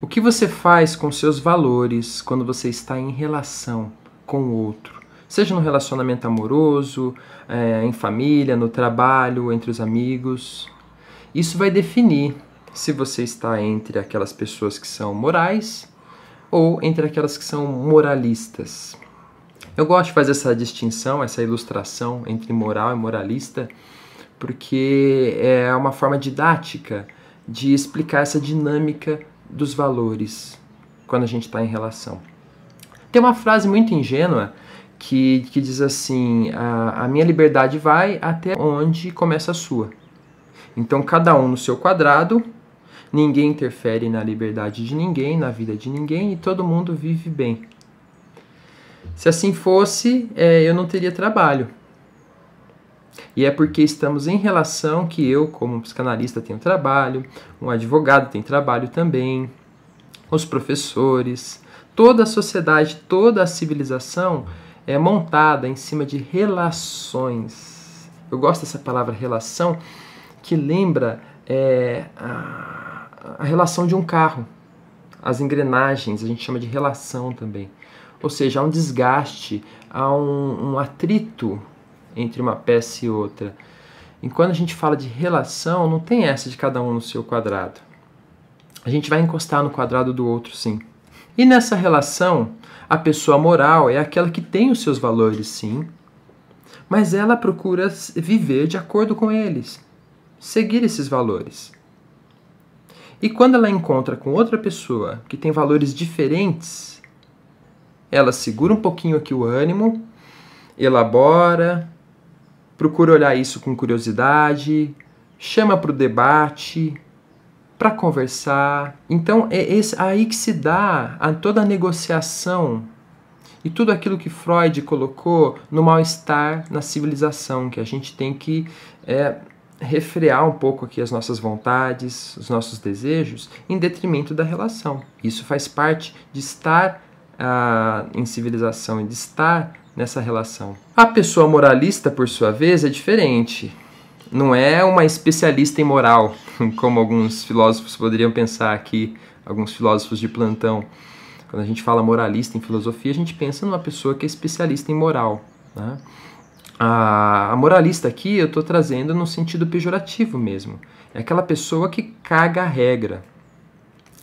O que você faz com seus valores quando você está em relação com o outro? Seja no relacionamento amoroso, em família, no trabalho, entre os amigos. Isso vai definir se você está entre aquelas pessoas que são morais ou entre aquelas que são moralistas. Eu gosto de fazer essa distinção, essa ilustração entre moral e moralista, porque é uma forma didática de explicar essa dinâmica dos valores quando a gente está em relação. Tem uma frase muito ingênua que diz assim: a minha liberdade vai até onde começa a sua. Então, cada um no seu quadrado, ninguém interfere na liberdade de ninguém, na vida de ninguém, e todo mundo vive bem. Se assim fosse, eu não teria trabalho. E é porque estamos em relação que eu, como psicanalista, tenho trabalho, um advogado tem trabalho também, os professores, toda a sociedade, toda a civilização é montada em cima de relações. Eu gosto dessa palavra relação, que lembra a relação de um carro. As engrenagens, a gente chama de relação também. Ou seja, há um desgaste, há um atrito entre uma peça e outra. E quando a gente fala de relação, não tem essa de cada um no seu quadrado. A gente vai encostar no quadrado do outro, sim. E nessa relação, a pessoa moral é aquela que tem os seus valores, sim, mas ela procura viver de acordo com eles, seguir esses valores. E quando ela encontra com outra pessoa que tem valores diferentes, ela segura um pouquinho aqui o ânimo, elabora, procura olhar isso com curiosidade, chama para o debate, para conversar. Então é aí que se dá toda a negociação e tudo aquilo que Freud colocou no mal-estar na civilização, que a gente tem que refrear um pouco aqui as nossas vontades, os nossos desejos, em detrimento da relação. Isso faz parte de estar em civilização e de estar nessa relação. A pessoa moralista, por sua vez, é diferente. Não é uma especialista em moral, como alguns filósofos poderiam pensar aqui, alguns filósofos de plantão. Quando a gente fala moralista em filosofia, a gente pensa numa pessoa que é especialista em moral, né? A moralista aqui eu estou trazendo no sentido pejorativo mesmo. É aquela pessoa que caga a regra,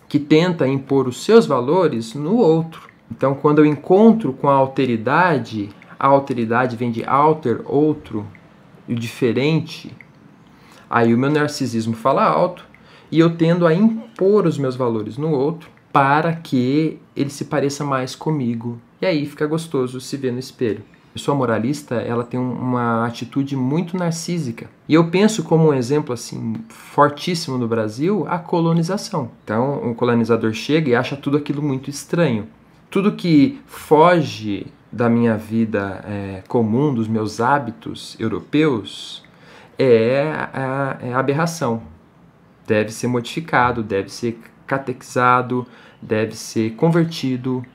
que tenta impor os seus valores no outro. Então, quando eu encontro com a alteridade vem de alter, outro, e o diferente, aí o meu narcisismo fala alto e eu tendo a impor os meus valores no outro para que ele se pareça mais comigo. E aí fica gostoso se ver no espelho. A pessoa moralista, ela tem uma atitude muito narcísica. E eu penso como um exemplo assim fortíssimo no Brasil, a colonização. Então, um colonizador chega e acha tudo aquilo muito estranho. Tudo que foge da minha vida comum, dos meus hábitos europeus, é aberração. Deve ser modificado, deve ser catequizado, deve ser convertido,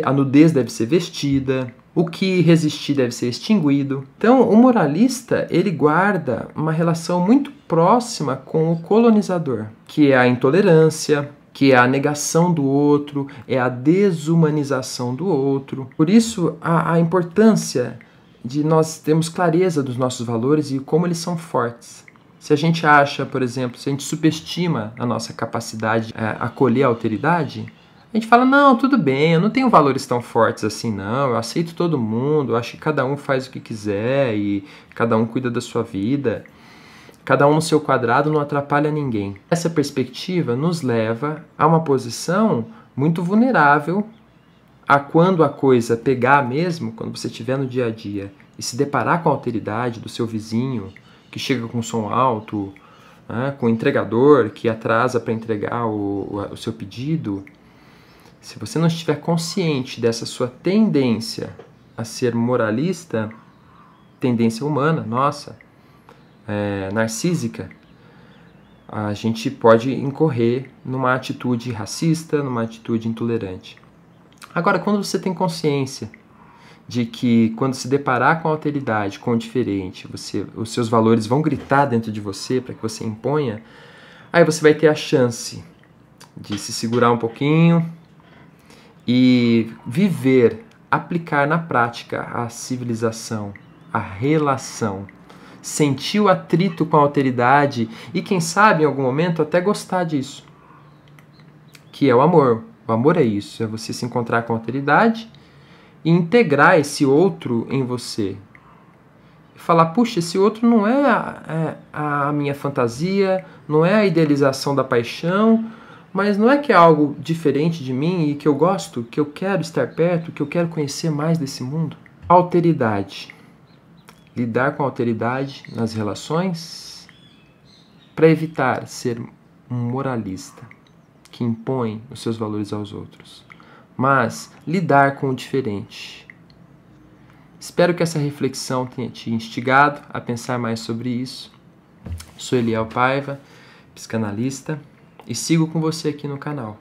a nudez deve ser vestida, o que resistir deve ser extinguido. Então, o moralista, ele guarda uma relação muito próxima com o colonizador, que é a intolerância, que é a negação do outro, é a desumanização do outro. Por isso, a importância de nós termos clareza dos nossos valores e como eles são fortes. Se a gente acha, por exemplo, se a gente subestima a nossa capacidade de acolher a alteridade, a gente fala, não, tudo bem, eu não tenho valores tão fortes assim, não, eu aceito todo mundo, eu acho que cada um faz o que quiser e cada um cuida da sua vida. Cada um no seu quadrado não atrapalha ninguém. Essa perspectiva nos leva a uma posição muito vulnerável a quando a coisa pegar mesmo, quando você estiver no dia a dia e se deparar com a alteridade do seu vizinho, que chega com som alto, né, com o entregador que atrasa para entregar o seu pedido. Se você não estiver consciente dessa sua tendência a ser moralista, tendência humana, nossa, narcísica, a gente pode incorrer numa atitude racista, numa atitude intolerante. Agora, quando você tem consciência de que quando se deparar com a alteridade, com o diferente, os seus valores vão gritar dentro de você para que você imponha, aí você vai ter a chance de se segurar um pouquinho e viver, aplicar na prática a civilização, a relação, sentir o atrito com a alteridade e, quem sabe, em algum momento até gostar disso, que é o amor. O amor é isso, é você se encontrar com a alteridade e integrar esse outro em você. Falar, puxa, esse outro não é a minha fantasia, não é a idealização da paixão, mas não é que é algo diferente de mim e que eu gosto, que eu quero estar perto, que eu quero conhecer mais desse mundo? Alteridade. Lidar com a alteridade nas relações para evitar ser um moralista que impõe os seus valores aos outros, mas lidar com o diferente. Espero que essa reflexão tenha te instigado a pensar mais sobre isso. Sou Eliel Paiva, psicanalista, e sigo com você aqui no canal.